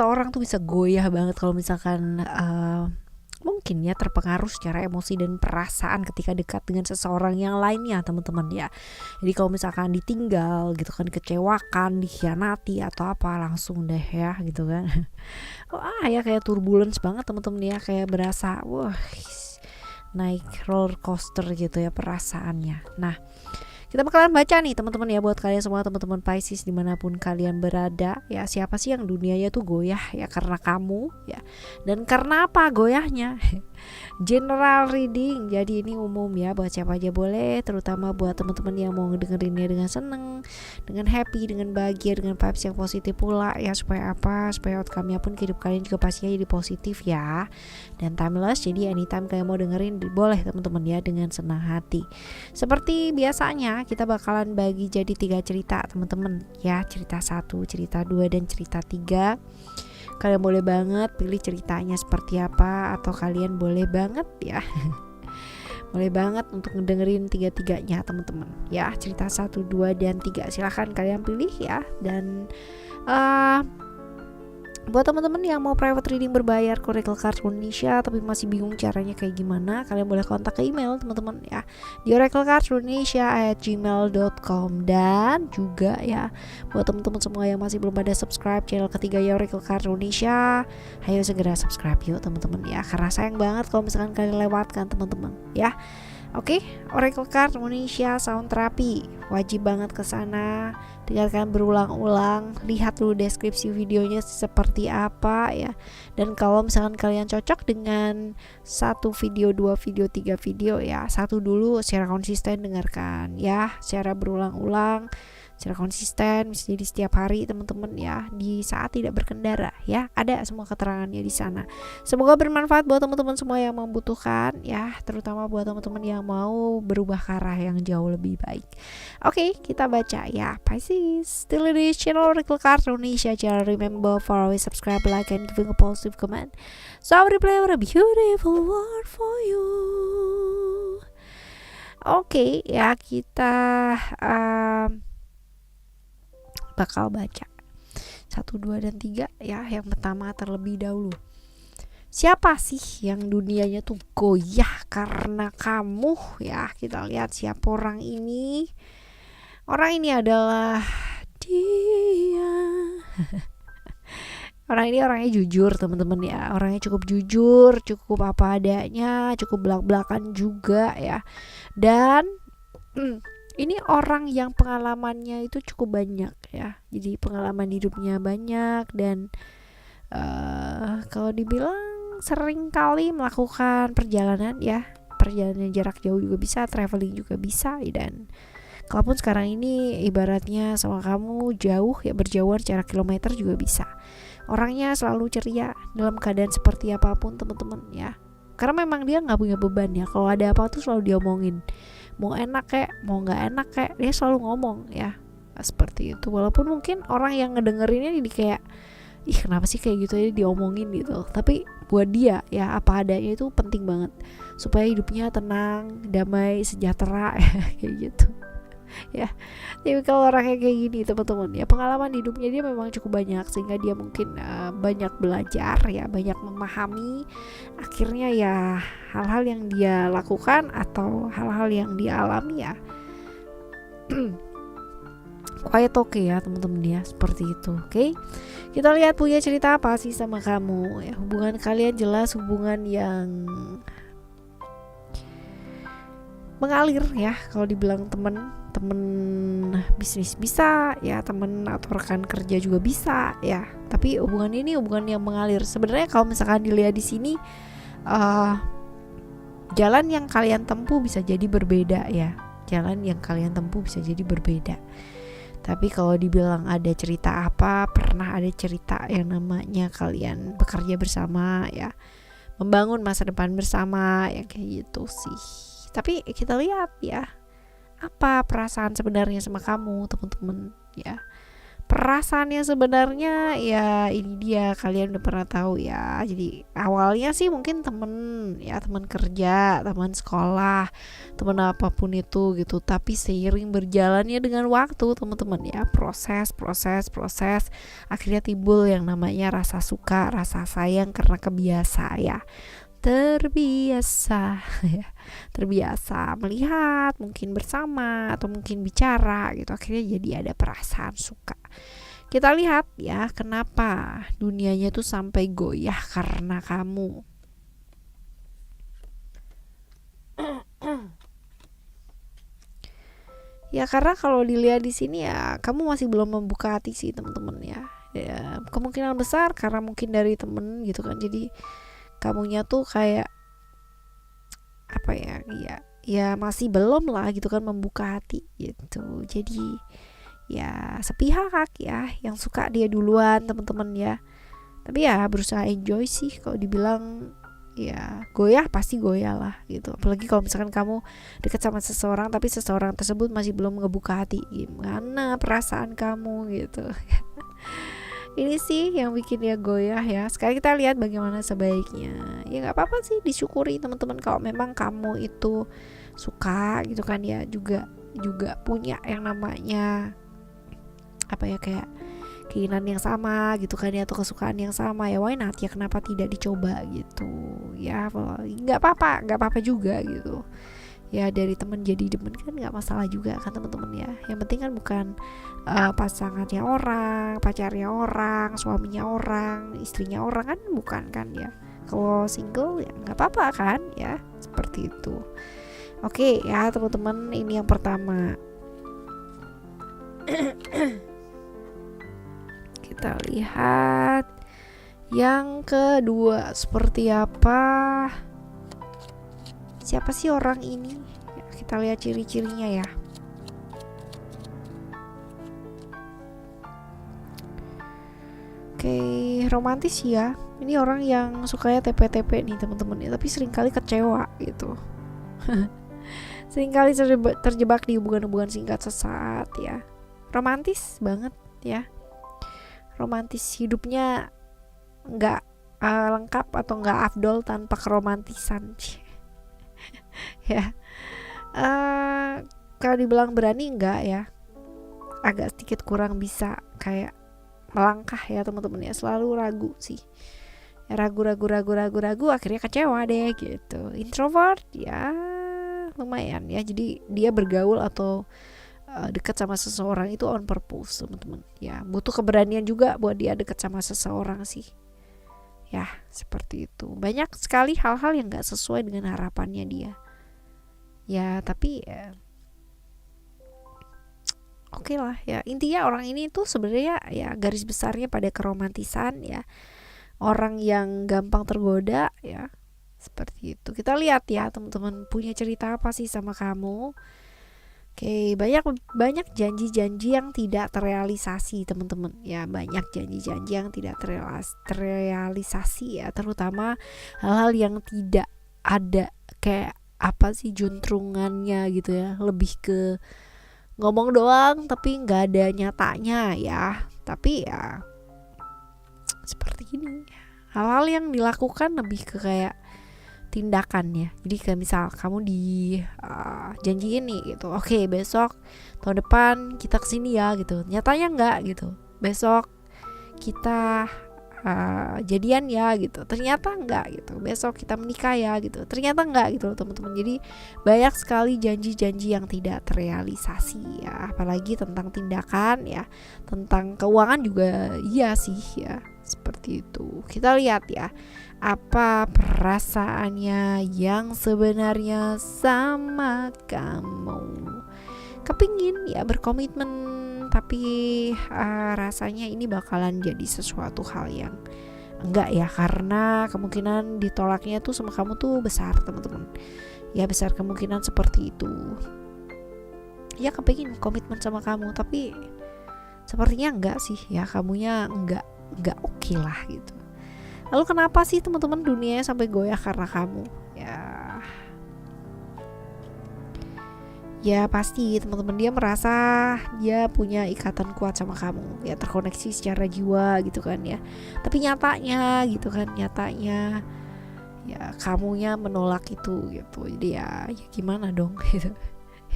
seseorang tuh bisa goyah banget kalau misalkan mungkin ya terpengaruh secara emosi dan perasaan ketika dekat dengan seseorang yang lainnya, teman-teman ya. Jadi kalau misalkan ditinggal gitu kan, dikecewakan, dikhianati atau apa, langsung deh ya gitu kan. Ya kayak turbulence banget teman-teman ya, kayak berasa wah naik roller coaster gitu ya perasaannya. Nah, kita bakalan baca nih teman-teman ya, buat kalian semua teman-teman Pisces dimanapun kalian berada ya, siapa sih yang dunianya tuh goyah ya karena kamu ya, dan karena apa goyahnya. General reading, jadi ini umum ya, buat siapa aja boleh, terutama buat teman-teman yang mau ngedengerinnya dengan seneng, dengan happy, dengan bahagia, dengan vibes yang positif pula ya, supaya apa, supaya outcome-nya pun hidup kalian juga pastinya jadi positif ya, dan timeless. Jadi anytime kalian mau dengerin boleh teman-teman ya, dengan senang hati. Seperti biasanya kita bakalan bagi jadi 3 cerita teman-teman ya, cerita 1, cerita 2, dan cerita 3. Kalian boleh banget pilih ceritanya seperti apa, atau kalian boleh banget ya boleh banget untuk ngedengerin 3-3-nya teman-teman ya, cerita 1, 2, dan 3 silahkan kalian pilih ya. Dan buat teman-teman yang mau private reading berbayar ke Oracle Cards Indonesia tapi masih bingung caranya kayak gimana, kalian boleh kontak ke email teman-teman ya, di oraclecards@gmail.com. Dan juga ya buat teman-teman semua yang masih belum pada subscribe channel ketiga ya Oracle Cards Indonesia, ayo segera subscribe yuk teman-teman ya, karena sayang banget kalau misalkan kalian lewatkan teman-teman ya. Oke, Oracle Card Indonesia Sound Therapy, wajib banget ke sana, dengarkan berulang-ulang, lihat dulu deskripsi videonya seperti apa ya. Dan kalau misalkan kalian cocok dengan 1 video, 2 video, 3 video ya, 1 dulu secara konsisten dengarkan ya, secara berulang-ulang, secara konsisten, bisa jadi setiap hari teman-teman ya, di saat tidak berkendara ya, ada semua keterangannya di sana. Semoga bermanfaat buat teman-teman semua yang membutuhkan ya, terutama buat teman-teman yang mau berubah ke arah yang jauh lebih baik. Oke, kita baca ya, Pisces. Still di channel Oracle Cards Indonesia. Jangan remember for always subscribe, like, and giving a positive comment. So I will play a beautiful word for you. Oke ya, kita bakal baca 1, 2, dan 3 ya. Yang pertama terlebih dahulu, siapa sih yang dunianya tuh goyah karena kamu ya? Kita lihat siapa orang ini. Orang ini adalah dia. Orang ini orangnya jujur teman-teman ya, orangnya cukup jujur, cukup apa adanya, cukup belak-belakan juga ya. Dan ini orang yang pengalamannya itu cukup banyak ya, jadi pengalaman hidupnya banyak. Dan kalau dibilang sering kali melakukan perjalanan ya, perjalanan jarak jauh juga bisa, traveling juga bisa. Dan kalaupun sekarang ini ibaratnya sama kamu jauh ya, berjauhan secara kilometer juga bisa. Orangnya selalu ceria dalam keadaan seperti apapun teman-teman ya, karena memang dia nggak punya beban ya. Kalau ada apa tuh selalu diomongin, mau enak kayak mau nggak enak kayak, dia selalu ngomong ya, seperti itu. Walaupun mungkin orang yang ngedengerinnya jadi kayak, ih kenapa sih kayak gitu ya diomongin gitu, tapi buat dia ya apa adanya itu penting banget supaya hidupnya tenang, damai, sejahtera kayak gitu ya. Tapi kalau orangnya kayak gini teman-teman ya, pengalaman hidupnya dia memang cukup banyak, sehingga dia mungkin banyak belajar ya, banyak memahami. Akhirnya ya hal-hal yang dia lakukan atau hal-hal yang dia alami ya quiet okay ya teman-teman ya, seperti itu. Oke, kita lihat punya cerita apa sih sama kamu ya. Hubungan kalian jelas hubungan yang mengalir ya. Kalau dibilang temen bisnis bisa ya, temen atau rekan kerja juga bisa ya, tapi hubungan ini hubungan yang mengalir. Sebenarnya kalau misalkan dilihat di sini jalan yang kalian tempuh bisa jadi berbeda ya, jalan yang kalian tempuh bisa jadi berbeda. Tapi kalau dibilang ada cerita apa, pernah ada cerita yang namanya kalian bekerja bersama ya, membangun masa depan bersama ya, kayak gitu sih. Tapi kita lihat ya, apa perasaan sebenarnya sama kamu teman-teman ya. Perasaannya sebenarnya ya ini dia, kalian udah pernah tahu ya. Jadi awalnya sih mungkin temen ya, teman kerja, teman sekolah, teman apapun itu gitu. Tapi seiring berjalannya dengan waktu teman-teman ya, proses akhirnya timbul yang namanya rasa suka, rasa sayang karena kebiasa ya. Terbiasa ya, terbiasa melihat mungkin bersama atau mungkin bicara gitu, akhirnya jadi ada perasaan suka. Kita lihat ya kenapa dunianya tuh sampai goyah karena kamu. Ya karena kalau dilihat di sini ya kamu masih belum membuka hati sih teman-teman ya. Ya kemungkinan besar karena mungkin dari temen gitu kan, jadi kamunya tuh kayak apa ya, ya masih belum lah gitu kan membuka hati gitu. Jadi ya sepihak ya, yang suka dia duluan teman-teman ya. Tapi ya berusaha enjoy sih. Kalau dibilang ya goyah, pasti goyah lah gitu. Apalagi kalau misalkan kamu dekat sama seseorang tapi seseorang tersebut masih belum ngebuka hati, gimana perasaan kamu gitu. Ini sih yang bikin dia goyah ya. Sekarang kita lihat bagaimana sebaiknya. Ya nggak apa-apa sih, disyukuri teman-teman kalau memang kamu itu suka gitu kan ya, juga punya yang namanya apa ya, kayak keinginan yang sama gitu kan ya, atau kesukaan yang sama ya, why not ya, kenapa tidak dicoba gitu ya. Nggak apa-apa juga gitu ya, dari temen jadi demen kan nggak masalah juga kan teman-teman ya. Yang penting kan bukan pasangannya orang, pacarnya orang, suaminya orang, istrinya orang, kan bukan kan ya. Kalau single ya nggak apa-apa kan ya, seperti itu. Oke ya teman-teman, ini yang pertama. Kita lihat yang kedua seperti apa. Siapa sih orang ini ya, kita lihat ciri-cirinya ya. Oke, romantis ya. Ini orang yang sukanya TP-TP nih teman-teman ya, tapi seringkali kecewa gitu. Seringkali terjebak di hubungan-hubungan singkat sesaat ya. Romantis banget ya. Romantis, hidupnya nggak lengkap atau nggak afdol tanpa keromantisan. Ya, kalau dibilang berani enggak ya, agak sedikit kurang bisa kayak melangkah ya teman-teman ya, selalu ragu sih ya, ragu, akhirnya kecewa deh gitu. Introvert ya lumayan ya, jadi dia bergaul atau dekat sama seseorang itu on purpose teman-teman ya, butuh keberanian juga buat dia dekat sama seseorang sih ya, seperti itu. Banyak sekali hal-hal yang gak sesuai dengan harapannya dia ya, tapi ya oke lah ya. Intinya orang ini tuh sebenarnya ya garis besarnya pada keromantisan ya, orang yang gampang tergoda ya, seperti itu. Kita lihat ya teman-teman, punya cerita apa sih sama kamu. Oke, banyak janji-janji yang tidak terrealisasi teman-teman ya, banyak janji-janji yang tidak terrealisasi ya, terutama hal-hal yang tidak ada kayak apa sih juntrungannya gitu ya, lebih ke ngomong doang tapi nggak ada nyatanya ya. Tapi ya seperti ini, hal-hal yang dilakukan lebih ke kayak tindakan ya. Jadi kayak misal kamu di janjiin nih gitu, oke besok tahun depan kita kesini ya gitu, nyatanya enggak gitu. Besok kita jadian ya gitu, ternyata enggak gitu. Besok kita menikah ya gitu, ternyata enggak gitu loh teman-teman. Jadi banyak sekali janji-janji yang tidak terrealisasi ya, apalagi tentang tindakan ya, tentang keuangan juga iya sih ya, seperti itu. Kita lihat ya, apa perasaannya yang sebenarnya sama kamu. Kepingin ya berkomitmen, tapi rasanya ini bakalan jadi sesuatu hal yang enggak ya, karena kemungkinan ditolaknya tuh sama kamu tuh besar teman-teman ya, besar kemungkinan seperti itu ya. Kepingin komitmen sama kamu tapi sepertinya enggak sih ya, kamunya enggak oke lah gitu. Lalu kenapa sih teman-teman dunianya sampai goyah karena kamu ya? ya pasti teman-teman dia merasa dia punya ikatan kuat sama kamu, ya terkoneksi secara jiwa gitu kan ya. Tapi nyatanya gitu kan, nyatanya ya kamunya menolak itu gitu. Jadi ya gimana dong gitu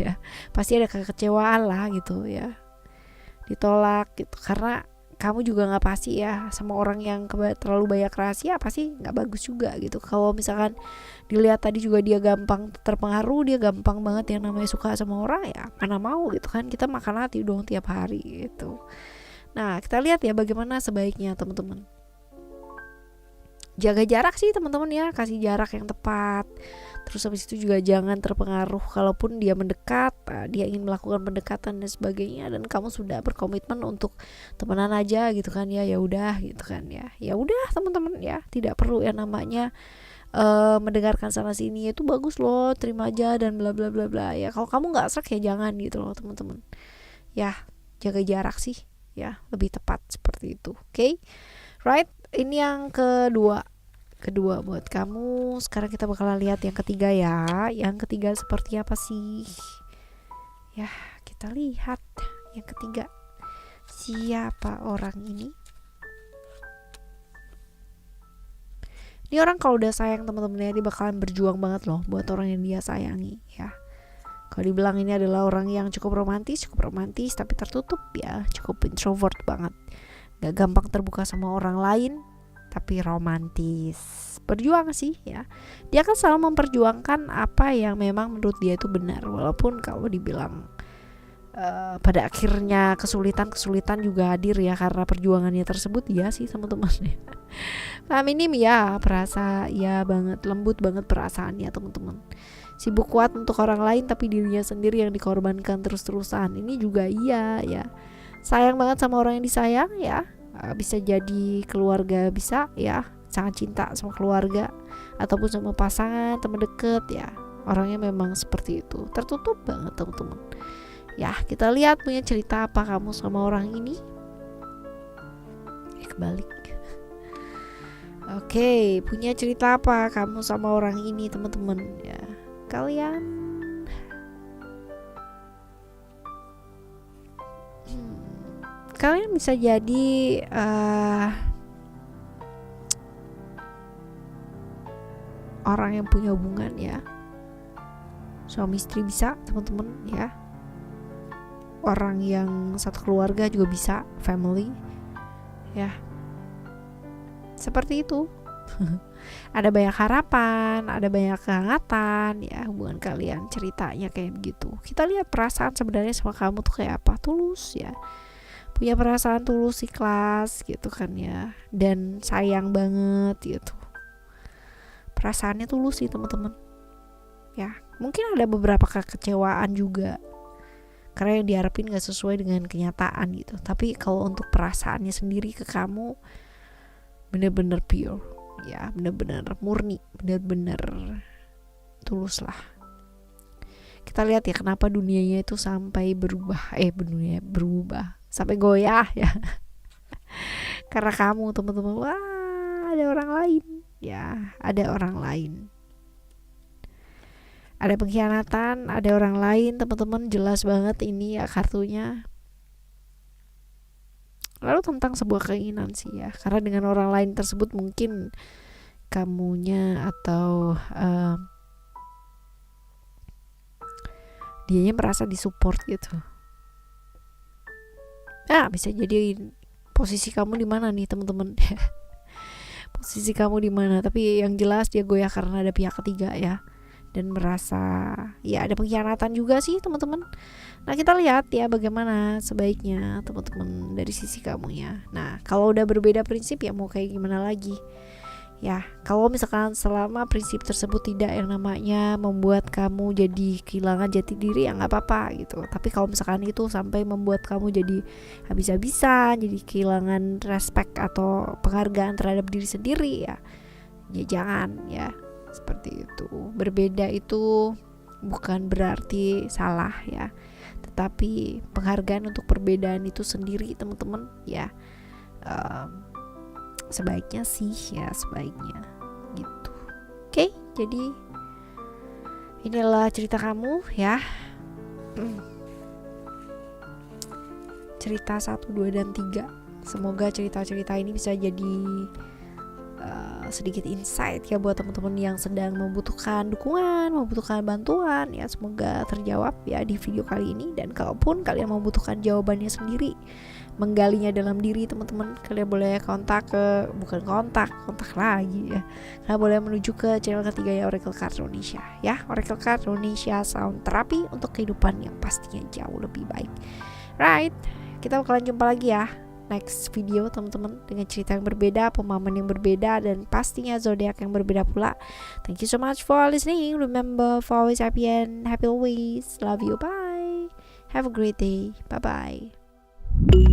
ya, pasti ada kekecewaan lah gitu ya, ditolak gitu. Karena kamu juga nggak pasti ya sama orang yang terlalu banyak rahasia, pasti nggak bagus juga gitu. Kalau misalkan dilihat tadi juga dia gampang terpengaruh, dia gampang banget yang namanya suka sama orang, ya mana mau gitu kan, kita makan hati dong tiap hari gitu. Nah kita lihat ya bagaimana sebaiknya teman-teman. Jaga jarak sih teman-teman ya, kasih jarak yang tepat. Terus habis itu juga jangan terpengaruh kalaupun dia mendekat, dia ingin melakukan pendekatan dan sebagainya, dan kamu sudah berkomitmen untuk temenan aja gitu kan ya, ya udah gitu kan ya. Ya udah teman-teman ya, tidak perlu yang namanya mendengarkan sana sini itu bagus loh, terima aja dan bla bla bla bla ya. Kalau kamu nggak serak ya jangan gitu loh teman-teman. Ya jaga jarak sih ya, lebih tepat seperti itu. Oke? Right? Ini yang kedua buat kamu. Sekarang kita bakalan lihat yang ketiga ya. Yang ketiga seperti apa sih? Ya, kita lihat yang ketiga. Siapa orang ini? Ini orang kalau udah sayang teman-temannya, dia bakalan berjuang banget loh buat orang yang dia sayangi ya. Kalau dibilang ini adalah orang yang cukup romantis tapi tertutup ya, cukup introvert banget. Gak gampang terbuka sama orang lain, tapi romantis. Berjuang sih ya. Dia kan selalu memperjuangkan apa yang memang menurut dia itu benar. Walaupun kalau dibilang pada akhirnya kesulitan juga hadir ya karena perjuangannya tersebut, ya sih teman-teman. Nah minim ya perasa ya banget, lembut banget perasaannya teman-teman. Sibuk kuat untuk orang lain tapi dirinya sendiri yang dikorbankan terus-terusan. Ini juga iya ya. Sayang banget sama orang yang disayang ya, bisa jadi keluarga, bisa ya, sangat cinta sama keluarga ataupun sama pasangan, teman deket ya. Orangnya memang seperti itu, tertutup banget teman-teman. Ya kita lihat punya cerita apa kamu sama orang ini. Kebalik. Oke, punya cerita apa kamu sama orang ini teman-teman ya. Kalian bisa jadi orang yang punya hubungan ya, suami istri bisa teman-teman ya, orang yang satu keluarga juga bisa, family ya, seperti itu. Ada banyak harapan, ada banyak kehangatan ya hubungan kalian, ceritanya kayak begitu. Kita lihat perasaan sebenarnya sama kamu tuh kayak apa, tulus ya, punya perasaan tulus, ikhlas gitu kan ya, dan sayang banget gitu. Perasaannya tulus sih teman-teman ya. Mungkin ada beberapa kekecewaan juga karena yang diharapin gak sesuai dengan kenyataan gitu, tapi kalau untuk perasaannya sendiri ke kamu bener-bener pure ya, bener-bener murni, bener-bener tulus lah. Kita lihat ya kenapa dunianya itu sampai berubah, dunia berubah sampai goyah ya. Karena kamu teman-teman. Wah, ada orang lain ya, ada orang lain, ada pengkhianatan, ada orang lain teman-teman, jelas banget ini ya kartunya. Lalu tentang sebuah keinginan sih ya, karena dengan orang lain tersebut mungkin kamunya atau dianya merasa disupport gitu. Bisa jadi posisi kamu di mana nih teman-teman. Posisi kamu di mana, tapi yang jelas dia goyah karena ada pihak ketiga ya, dan merasa ya ada pengkhianatan juga sih teman-teman. Nah kita lihat ya bagaimana sebaiknya teman-teman dari sisi kamunya. Nah kalau udah berbeda prinsip ya mau kayak gimana lagi ya. Kalau misalkan selama prinsip tersebut tidak yang namanya membuat kamu jadi kehilangan jati diri ya nggak apa-apa gitu. Tapi kalau misalkan itu sampai membuat kamu jadi habis-habisan, jadi kehilangan respect atau penghargaan terhadap diri sendiri ya jangan ya. Seperti itu. Berbeda itu bukan berarti salah ya, tetapi penghargaan untuk perbedaan itu sendiri teman-teman ya. Sebaiknya sih ya, sebaiknya gitu. Oke, jadi inilah cerita kamu ya. cerita 1, 2, dan 3. Semoga cerita-cerita ini bisa jadi sedikit insight ya buat teman-teman yang sedang membutuhkan dukungan, membutuhkan bantuan ya. Semoga terjawab ya di video kali ini. Dan kalaupun kalian membutuhkan jawabannya sendiri, menggalinya dalam diri teman-teman, kalian boleh kontak lagi ya. Kalian boleh menuju ke channel ketiga ya, Oracle Card Indonesia ya. Oracle Card Indonesia Sound Therapy untuk kehidupan yang pastinya jauh lebih baik. Right, kita bakalan jumpa lagi ya next video teman-teman, dengan cerita yang berbeda, pemahaman yang berbeda, dan pastinya zodiak yang berbeda pula. Thank you so much for listening. Remember for always happy and happy always. Love you. Bye. Have a great day. Bye bye.